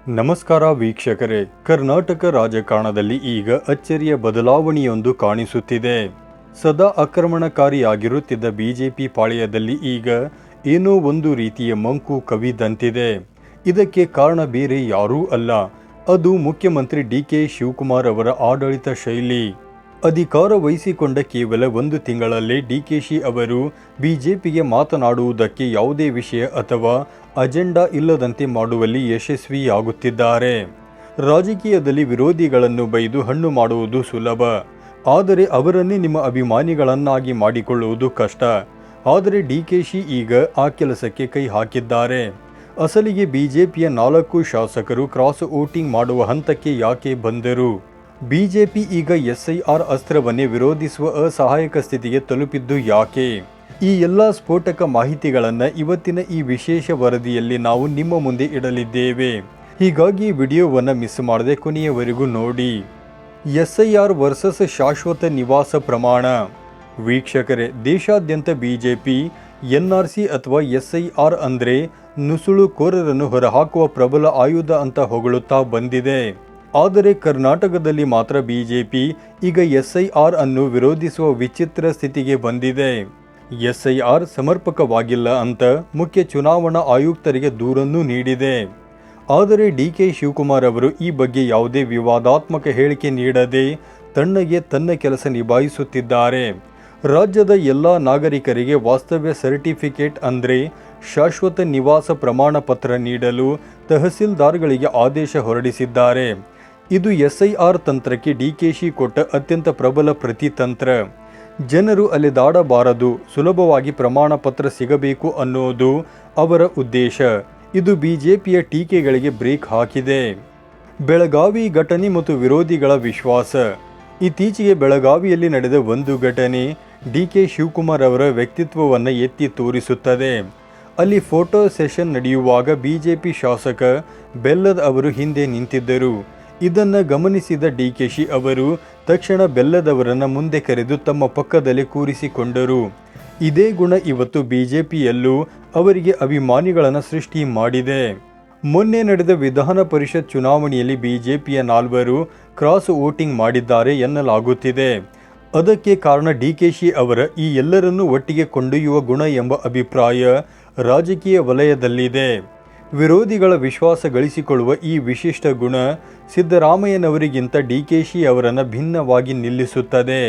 ನಮಸ್ಕಾರ ವೀಕ್ಷಕರೇ. ಕರ್ನಾಟಕ ರಾಜಕಾರಣದಲ್ಲಿ ಈಗ ಅಚ್ಚರಿಯ ಬದಲಾವಣೆಯೊಂದು ಕಾಣಿಸುತ್ತಿದೆ. ಸದಾ ಆಕ್ರಮಣಕಾರಿಯಾಗಿರುತ್ತಿದ್ದ ಬಿಜೆಪಿ ಪಾಳೆಯದಲ್ಲಿ ಈಗ ಏನೋ ಒಂದು ರೀತಿಯ ಮಂಕು ಕವಿದಂತಿದೆ. ಇದಕ್ಕೆ ಕಾರಣ ಬೇರೆ ಯಾರೂ ಅಲ್ಲ, ಅದು ಮುಖ್ಯಮಂತ್ರಿ ಡಿ.ಕೆ. ಶಿವಕುಮಾರ್ ಅವರ ಆಡಳಿತ ಶೈಲಿ. ಅಧಿಕಾರ ವಹಿಸಿಕೊಂಡ ಕೇವಲ 1 ತಿಂಗಳಲ್ಲೇ ಡಿ.ಕೆ.ಶಿ ಅವರು ಬಿಜೆಪಿಗೆ ಮಾತನಾಡುವುದಕ್ಕೆ ಯಾವುದೇ ವಿಷಯ ಅಥವಾ ಅಜೆಂಡಾ ಇಲ್ಲದಂತೆ ಮಾಡುವಲ್ಲಿ ಯಶಸ್ವಿಯಾಗುತ್ತಿದ್ದಾರೆ. ರಾಜಕೀಯದಲ್ಲಿ ವಿರೋಧಿಗಳನ್ನು ಬೈದು ಹಣ್ಣು ಮಾಡುವುದು ಸುಲಭ, ಆದರೆ ಅವರನ್ನೇ ನಿಮ್ಮ ಅಭಿಮಾನಿಗಳನ್ನಾಗಿ ಮಾಡಿಕೊಳ್ಳುವುದು ಕಷ್ಟ. ಆದರೆ ಡಿ.ಕೆ.ಶಿ ಈಗ ಆ ಕೆಲಸಕ್ಕೆ ಕೈ ಹಾಕಿದ್ದಾರೆ. ಅಸಲಿಗೆ ಬಿಜೆಪಿಯ 4 ಶಾಸಕರು ಕ್ರಾಸ್ ವೋಟಿಂಗ್ ಮಾಡುವ ಹಂತಕ್ಕೆ ಯಾಕೆ ಬಂದರು? ಬಿಜೆಪಿ ಈಗ ಎಸ್ಐಆರ್ ಅಸ್ತ್ರವನ್ನೇ ವಿರೋಧಿಸುವ ಅಸಹಾಯಕ ಸ್ಥಿತಿಗೆ ತಲುಪಿದ್ದು ಯಾಕೆ? ಈ ಎಲ್ಲ ಸ್ಫೋಟಕ ಮಾಹಿತಿಗಳನ್ನು ಇವತ್ತಿನ ಈ ವಿಶೇಷ ವರದಿಯಲ್ಲಿ ನಾವು ನಿಮ್ಮ ಮುಂದೆ ಇಡಲಿದ್ದೇವೆ. ಹೀಗಾಗಿ ವಿಡಿಯೋವನ್ನು ಮಿಸ್ ಮಾಡದೆ ಕೊನೆಯವರೆಗೂ ನೋಡಿ. ಎಸ್ಐಆರ್ ವರ್ಸಸ್ ಶಾಶ್ವತ ನಿವಾಸ ಪ್ರಮಾಣ. ವೀಕ್ಷಕರೇ, ದೇಶಾದ್ಯಂತ ಬಿಜೆಪಿ ಎನ್ಆರ್ಸಿ ಅಥವಾ ಎಸ್ಐಆರ್ ಅಂದರೆ ನುಸುಳುಕೋರರನ್ನು ಹೊರಹಾಕುವ ಪ್ರಬಲ ಆಯುಧ ಅಂತ ಹೊಗಳುತ್ತಾ ಬಂದಿದೆ. ಆದರೆ ಕರ್ನಾಟಕದಲ್ಲಿ ಮಾತ್ರ ಬಿಜೆಪಿ ಈಗ ಎಸ್ಐಆರ್ ಅನ್ನು ವಿರೋಧಿಸುವ ವಿಚಿತ್ರ ಸ್ಥಿತಿಗೆ ಬಂದಿದೆ. ಎಸ್ಐಆರ್ ಸಮರ್ಪಕವಾಗಿಲ್ಲ ಅಂತ ಮುಖ್ಯ ಚುನಾವಣಾ ಆಯುಕ್ತರಿಗೆ ದೂರನ್ನು ನೀಡಿದೆ. ಆದರೆ ಡಿ.ಕೆ. ಶಿವಕುಮಾರ್ ಅವರು ಈ ಬಗ್ಗೆ ಯಾವುದೇ ವಿವಾದಾತ್ಮಕ ಹೇಳಿಕೆ ನೀಡದೆ ತಣ್ಣಗೆ ತನ್ನ ಕೆಲಸ ನಿಭಾಯಿಸುತ್ತಿದ್ದಾರೆ. ರಾಜ್ಯದ ಎಲ್ಲ ನಾಗರಿಕರಿಗೆ ವಾಸ್ತವ್ಯ ಸರ್ಟಿಫಿಕೇಟ್ ಅಂದರೆ ಶಾಶ್ವತ ನಿವಾಸ ಪ್ರಮಾಣ ಪತ್ರ ನೀಡಲು ತಹಸೀಲ್ದಾರ್ಗಳಿಗೆ ಆದೇಶ ಹೊರಡಿಸಿದ್ದಾರೆ. ಇದು ಎಸ್ಐಆರ್ ತಂತ್ರಕ್ಕೆ ಡಿ.ಕೆ.ಶಿ ಕೊಟ್ಟ ಅತ್ಯಂತ ಪ್ರಬಲ ಪ್ರತಿತಂತ್ರ. ಜನರು ಅಲೆದಾಡಬಾರದು, ಸುಲಭವಾಗಿ ಪ್ರಮಾಣ ಪತ್ರ ಸಿಗಬೇಕು ಅನ್ನೋದು ಅವರ ಉದ್ದೇಶ. ಇದು ಬಿಜೆಪಿಯ ಟೀಕೆಗಳಿಗೆ ಬ್ರೇಕ್ ಹಾಕಿದೆ. ಬೆಳಗಾವಿ ಘಟನೆ ಮತ್ತು ವಿರೋಧಿಗಳ ವಿಶ್ವಾಸ. ಇತ್ತೀಚೆಗೆ ಬೆಳಗಾವಿಯಲ್ಲಿ ನಡೆದ ಒಂದು ಘಟನೆ ಡಿ.ಕೆ. ಶಿವಕುಮಾರ್ ಅವರ ವ್ಯಕ್ತಿತ್ವವನ್ನು ಎತ್ತಿ ತೋರಿಸುತ್ತದೆ. ಅಲ್ಲಿ ಫೋಟೋ ಸೆಷನ್ ನಡೆಯುವಾಗ ಬಿಜೆಪಿ ಶಾಸಕ ಬೆಲ್ಲದ್ ಅವರು ಹಿಂದೆ ನಿಂತಿದ್ದರು. ಇದನ್ನು ಗಮನಿಸಿದ ಡಿ.ಕೆ.ಶಿ ಅವರು ತಕ್ಷಣ ಬೆಲ್ಲದವರನ್ನು ಮುಂದೆ ಕರೆದು ತಮ್ಮ ಪಕ್ಕದಲ್ಲಿ ಕೂರಿಸಿಕೊಂಡರು. ಇದೇ ಗುಣ ಇವತ್ತು ಬಿಜೆಪಿಯಲ್ಲೂ ಅವರಿಗೆ ಅಭಿಮಾನಿಗಳನ್ನು ಸೃಷ್ಟಿ ಮಾಡಿದೆ. ಮೊನ್ನೆ ನಡೆದ ವಿಧಾನ ಪರಿಷತ್ ಚುನಾವಣೆಯಲ್ಲಿ ಬಿಜೆಪಿಯ 4 ಕ್ರಾಸ್ ವೋಟಿಂಗ್ ಮಾಡಿದ್ದಾರೆ ಎನ್ನಲಾಗುತ್ತಿದೆ. ಅದಕ್ಕೆ ಕಾರಣ ಡಿ.ಕೆ.ಶಿ ಅವರ ಈ ಎಲ್ಲರನ್ನೂ ಒಟ್ಟಿಗೆ ಕೊಂಡೊಯ್ಯುವ ಗುಣ ಎಂಬ ಅಭಿಪ್ರಾಯ ರಾಜಕೀಯ ವಲಯದಲ್ಲಿದೆ. ವಿರೋಧಿಗಳ ವಿಶ್ವಾಸ ಗಳಿಸಿಕೊಳ್ಳುವ ಈ ವಿಶಿಷ್ಟ ಗುಣ ಸಿದ್ದರಾಮಯ್ಯನವರಿಗಿಂತ ಡಿ.ಕೆ.ಶಿ ಅವರನ್ನು ಭಿನ್ನವಾಗಿ ನಿಲ್ಲಿಸುತ್ತದೆ.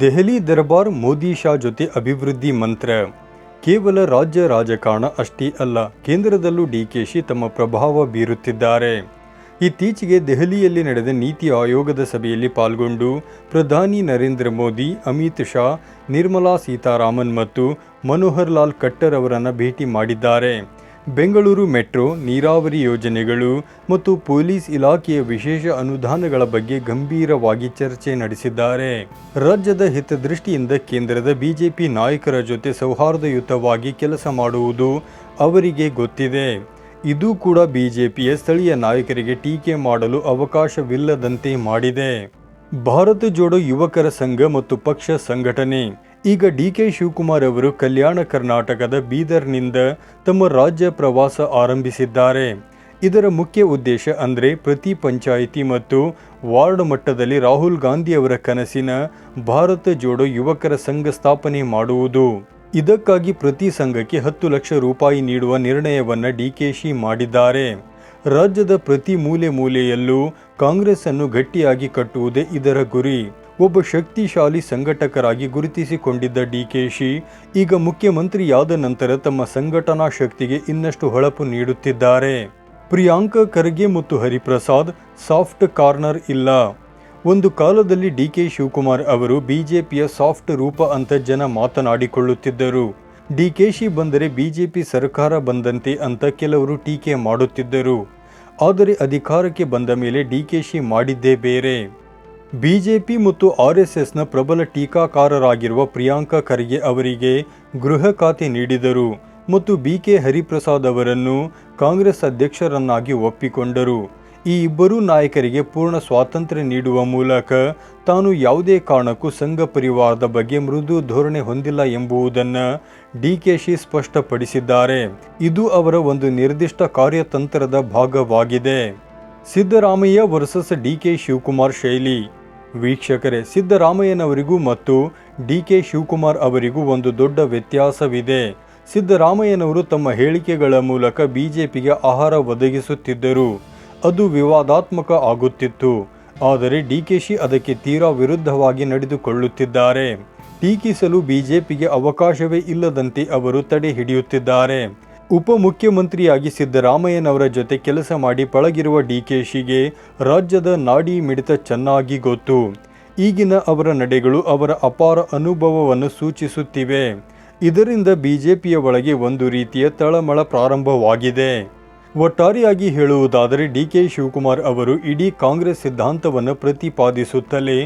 ದೆಹಲಿ ದರ್ಬಾರ್ ಮೋದಿ ಶಾ ಜೊತೆ ಅಭಿವೃದ್ಧಿ ಮಂತ್ರ. ಕೇವಲ ರಾಜ್ಯ ರಾಜಕಾರಣ ಅಷ್ಟೇ ಅಲ್ಲ, ಕೇಂದ್ರದಲ್ಲೂ ಡಿ.ಕೆ.ಶಿ ತಮ್ಮ ಪ್ರಭಾವ ಬೀರುತ್ತಿದ್ದಾರೆ. ಇತ್ತೀಚೆಗೆ ದೆಹಲಿಯಲ್ಲಿ ನಡೆದ ನೀತಿ ಆಯೋಗದ ಸಭೆಯಲ್ಲಿ ಪಾಲ್ಗೊಂಡು ಪ್ರಧಾನಿ ನರೇಂದ್ರ ಮೋದಿ, ಅಮಿತ್ ಶಾ, ನಿರ್ಮಲಾ ಸೀತಾರಾಮನ್ ಮತ್ತು ಮನೋಹರ್ ಲಾಲ್ ಖಟ್ಟರ್ ಅವರನ್ನು ಭೇಟಿ ಮಾಡಿದ್ದಾರೆ. ಬೆಂಗಳೂರು ಮೆಟ್ರೋ, ನೀರಾವರಿ ಯೋಜನೆಗಳು ಮತ್ತು ಪೊಲೀಸ್ ಇಲಾಖೆಯ ವಿಶೇಷ ಅನುದಾನಗಳ ಬಗ್ಗೆ ಗಂಭೀರವಾಗಿ ಚರ್ಚೆ ನಡೆಸಿದ್ದಾರೆ. ರಾಜ್ಯದ ಹಿತದೃಷ್ಟಿಯಿಂದ ಕೇಂದ್ರದ ಬಿಜೆಪಿ ನಾಯಕರ ಜೊತೆ ಸೌಹಾರ್ದಯುತವಾಗಿ ಕೆಲಸ ಮಾಡುವುದು ಅವರಿಗೆ ಗೊತ್ತಿದೆ. ಇದು ಕೂಡ ಬಿಜೆಪಿಯ ಸ್ಥಳೀಯ ನಾಯಕರಿಗೆ ಟೀಕೆ ಮಾಡಲು ಅವಕಾಶವಿಲ್ಲದಂತೆ ಮಾಡಿದೆ. ಭಾರತ ಜೋಡೋ ಯುವಕರ ಸಂಘ ಮತ್ತು ಪಕ್ಷ ಸಂಘಟನೆ. ಈಗ ಡಿ.ಕೆ. ಶಿವಕುಮಾರ್ ಅವರು ಕಲ್ಯಾಣ ಕರ್ನಾಟಕದ ಬೀದರ್ನಿಂದ ತಮ್ಮ ರಾಜ್ಯ ಪ್ರವಾಸ ಆರಂಭಿಸಿದ್ದಾರೆ. ಇದರ ಮುಖ್ಯ ಉದ್ದೇಶ ಅಂದರೆ ಪ್ರತಿ ಪಂಚಾಯಿತಿ ಮತ್ತು ವಾರ್ಡ್ ಮಟ್ಟದಲ್ಲಿ ರಾಹುಲ್ ಗಾಂಧಿ ಅವರ ಕನಸಿನ ಭಾರತ ಜೋಡೋ ಯುವಕರ ಸಂಘ ಸ್ಥಾಪನೆ ಮಾಡುವುದು. ಇದಕ್ಕಾಗಿ ಪ್ರತಿ ಸಂಘಕ್ಕೆ 10 ಲಕ್ಷ ರೂಪಾಯಿ ನೀಡುವ ನಿರ್ಣಯವನ್ನು ಡಿ.ಕೆ.ಶಿ ಮಾಡಿದ್ದಾರೆ. ರಾಜ್ಯದ ಪ್ರತಿ ಮೂಲೆಯಲ್ಲೂ ಕಾಂಗ್ರೆಸ್ ಅನ್ನು ಗಟ್ಟಿಯಾಗಿ ಕಟ್ಟುವುದೇ ಇದರ ಗುರಿ. ಒಬ್ಬ ಶಕ್ತಿಶಾಲಿ ಸಂಘಟಕರಾಗಿ ಗುರುತಿಸಿಕೊಂಡಿದ್ದ ಡಿ.ಕೆ.ಶಿ ಈಗ ಮುಖ್ಯಮಂತ್ರಿಯಾದ ನಂತರ ತಮ್ಮ ಸಂಘಟನಾ ಶಕ್ತಿಗೆ ಇನ್ನಷ್ಟು ಹೊಳಪು ನೀಡುತ್ತಿದ್ದಾರೆ. ಪ್ರಿಯಾಂಕ ಖರ್ಗೆ ಮತ್ತು ಹರಿಪ್ರಸಾದ್ ಸಾಫ್ಟ್ ಕಾರ್ನರ್ ಇಲ್ಲ. ಒಂದು ಕಾಲದಲ್ಲಿ ಡಿ.ಕೆ. ಶಿವಕುಮಾರ್ ಅವರು ಬಿಜೆಪಿಯ ಸಾಫ್ಟ್ ರೂಪ ಅಂತ ಜನ ಮಾತನಾಡಿಕೊಳ್ಳುತ್ತಿದ್ದರು. ಡಿ.ಕೆ.ಶಿ ಬಂದರೆ ಬಿಜೆಪಿ ಸರ್ಕಾರ ಬಂದಂತೆ ಅಂತ ಕೆಲವರು ಟೀಕೆ ಮಾಡುತ್ತಿದ್ದರು. ಆದರೆ ಅಧಿಕಾರಕ್ಕೆ ಬಂದ ಮೇಲೆ ಡಿ.ಕೆ.ಶಿ ಮಾಡಿದ್ದೇ ಬೇರೆ. ಬಿಜೆಪಿ ಮತ್ತು ಆರ್ಎಸ್ಎಸ್ನ ಪ್ರಬಲ ಟೀಕಾಕಾರರಾಗಿರುವ ಪ್ರಿಯಾಂಕ ಖರ್ಗೆ ಅವರಿಗೆ ಗೃಹ ಖಾತೆ ನೀಡಿದರು ಮತ್ತು ಬಿ.ಕೆ. ಹರಿಪ್ರಸಾದ್ ಅವರನ್ನು ಕಾಂಗ್ರೆಸ್ ಅಧ್ಯಕ್ಷರನ್ನಾಗಿ ಒಪ್ಪಿಕೊಂಡರು. ಈ ಇಬ್ಬರೂ ನಾಯಕರಿಗೆ ಪೂರ್ಣ ಸ್ವಾತಂತ್ರ್ಯ ನೀಡುವ ಮೂಲಕ ತಾನು ಯಾವುದೇ ಕಾರಣಕ್ಕೂ ಸಂಘ ಪರಿವಾರದ ಬಗ್ಗೆ ಮೃದು ಧೋರಣೆ ಹೊಂದಿಲ್ಲ ಎಂಬುದನ್ನು ಡಿಕೆಶಿ ಸ್ಪಷ್ಟಪಡಿಸಿದ್ದಾರೆ. ಇದು ಅವರ ಒಂದು ನಿರ್ದಿಷ್ಟ ಕಾರ್ಯತಂತ್ರದ ಭಾಗವಾಗಿದೆ. ಸಿದ್ದರಾಮಯ್ಯ ವರ್ಸಸ್ ಡಿಕೆ ಶಿವಕುಮಾರ್ ಶೈಲಿ. ವೀಕ್ಷಕರೇ, ಸಿದ್ದರಾಮಯ್ಯನವರಿಗೂ ಮತ್ತು ಡಿಕೆ ಶಿವಕುಮಾರ್ ಅವರಿಗೂ ಒಂದು ದೊಡ್ಡ ವ್ಯತ್ಯಾಸವಿದೆ. ಸಿದ್ದರಾಮಯ್ಯನವರು ತಮ್ಮ ಹೇಳಿಕೆಗಳ ಮೂಲಕ ಬಿಜೆಪಿಗೆ ಆಹಾರ ಒದಗಿಸುತ್ತಿದ್ದರು. ಅದು ವಿವಾದಾತ್ಮಕ ಆಗುತ್ತಿತ್ತು. ಆದರೆ ಡಿಕೆಶಿ ಅದಕ್ಕೆ ತೀರಾ ವಿರುದ್ಧವಾಗಿ ನಡೆದುಕೊಳ್ಳುತ್ತಿದ್ದಾರೆ. ಟೀಕಿಸಲು ಬಿಜೆಪಿಗೆ ಅವಕಾಶವೇ ಇಲ್ಲದಂತೆ ಅವರು ತಡೆ ಹಿಡಿಯುತ್ತಿದ್ದಾರೆ. ಉಪಮುಖ್ಯಮಂತ್ರಿಯಾಗಿ ಸಿದ್ದರಾಮಯ್ಯನವರ ಜೊತೆ ಕೆಲಸ ಮಾಡಿ ಪಳಗಿರುವ ಡಿಕೆಶಿಗೆ ರಾಜ್ಯದ ನಾಡಿ ಮಿಡಿತ ಚೆನ್ನಾಗಿ ಗೊತ್ತು. ಈಗಿನ ಅವರ ನಡೆಗಳು ಅವರ ಅಪಾರ ಅನುಭವವನ್ನು ಸೂಚಿಸುತ್ತಿವೆ. ಇದರಿಂದ ಬಿಜೆಪಿಯ ಒಳಗೆ ಒಂದು ರೀತಿಯ ತಳಮಳ ಪ್ರಾರಂಭವಾಗಿದೆ. ಒಟ್ಟಾರೆಯಾಗಿ ಹೇಳುವುದಾದರೆ ಡಿಕೆ ಶಿವಕುಮಾರ್ ಅವರು ಇಡೀ ಕಾಂಗ್ರೆಸ್ ಸಿದ್ಧಾಂತವನ್ನು ಪ್ರತಿಪಾದಿಸುತ್ತಲೇ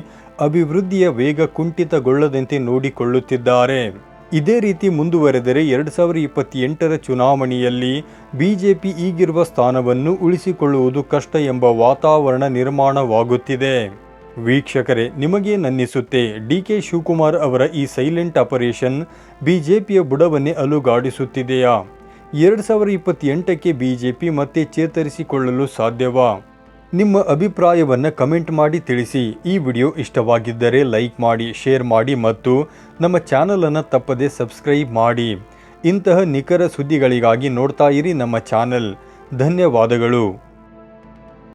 ಅಭಿವೃದ್ಧಿಯ ವೇಗ ಕುಂಠಿತಗೊಳ್ಳದಂತೆ ನೋಡಿಕೊಳ್ಳುತ್ತಿದ್ದಾರೆ. ಇದೇ ರೀತಿ ಮುಂದುವರೆದರೆ 2028ರ ಚುನಾವಣೆಯಲ್ಲಿ ಬಿಜೆಪಿ ಈಗಿರುವ ಸ್ಥಾನವನ್ನು ಉಳಿಸಿಕೊಳ್ಳುವುದು ಕಷ್ಟ ಎಂಬ ವಾತಾವರಣ ನಿರ್ಮಾಣವಾಗುತ್ತಿದೆ. ವೀಕ್ಷಕರೇ, ನಿಮಗೇನನ್ನಿಸುತ್ತೆ? ಡಿಕೆ ಶಿವಕುಮಾರ್ ಅವರ ಈ ಸೈಲೆಂಟ್ ಆಪರೇಷನ್ ಬಿಜೆಪಿಯ ಬುಡವನ್ನೇ ಅಲುಗಾಡಿಸುತ್ತಿದೆಯಾ? 2028ಕ್ಕೆ ಬಿಜೆಪಿ ಮತ್ತೆ ಚೇತರಿಸಿಕೊಳ್ಳಲು ಸಾಧ್ಯವಾ? ನಿಮ್ಮ ಅಭಿಪ್ರಾಯವನ್ನು ಕಮೆಂಟ್ ಮಾಡಿ ತಿಳಿಸಿ. ಈ ವಿಡಿಯೋ ಇಷ್ಟವಾಗಿದ್ದರೆ ಲೈಕ್ ಮಾಡಿ, ಶೇರ್ ಮಾಡಿ ಮತ್ತು ನಮ್ಮ ಚಾನಲನ್ನು ತಪ್ಪದೇ ಸಬ್ಸ್ಕ್ರೈಬ್ ಮಾಡಿ. ಇಂತಹ ನಿಖರ ಸುದ್ದಿಗಳಿಗಾಗಿ ನೋಡ್ತಾ ಇರಿ ನಮ್ಮ ಚಾನಲ್. ಧನ್ಯವಾದಗಳು.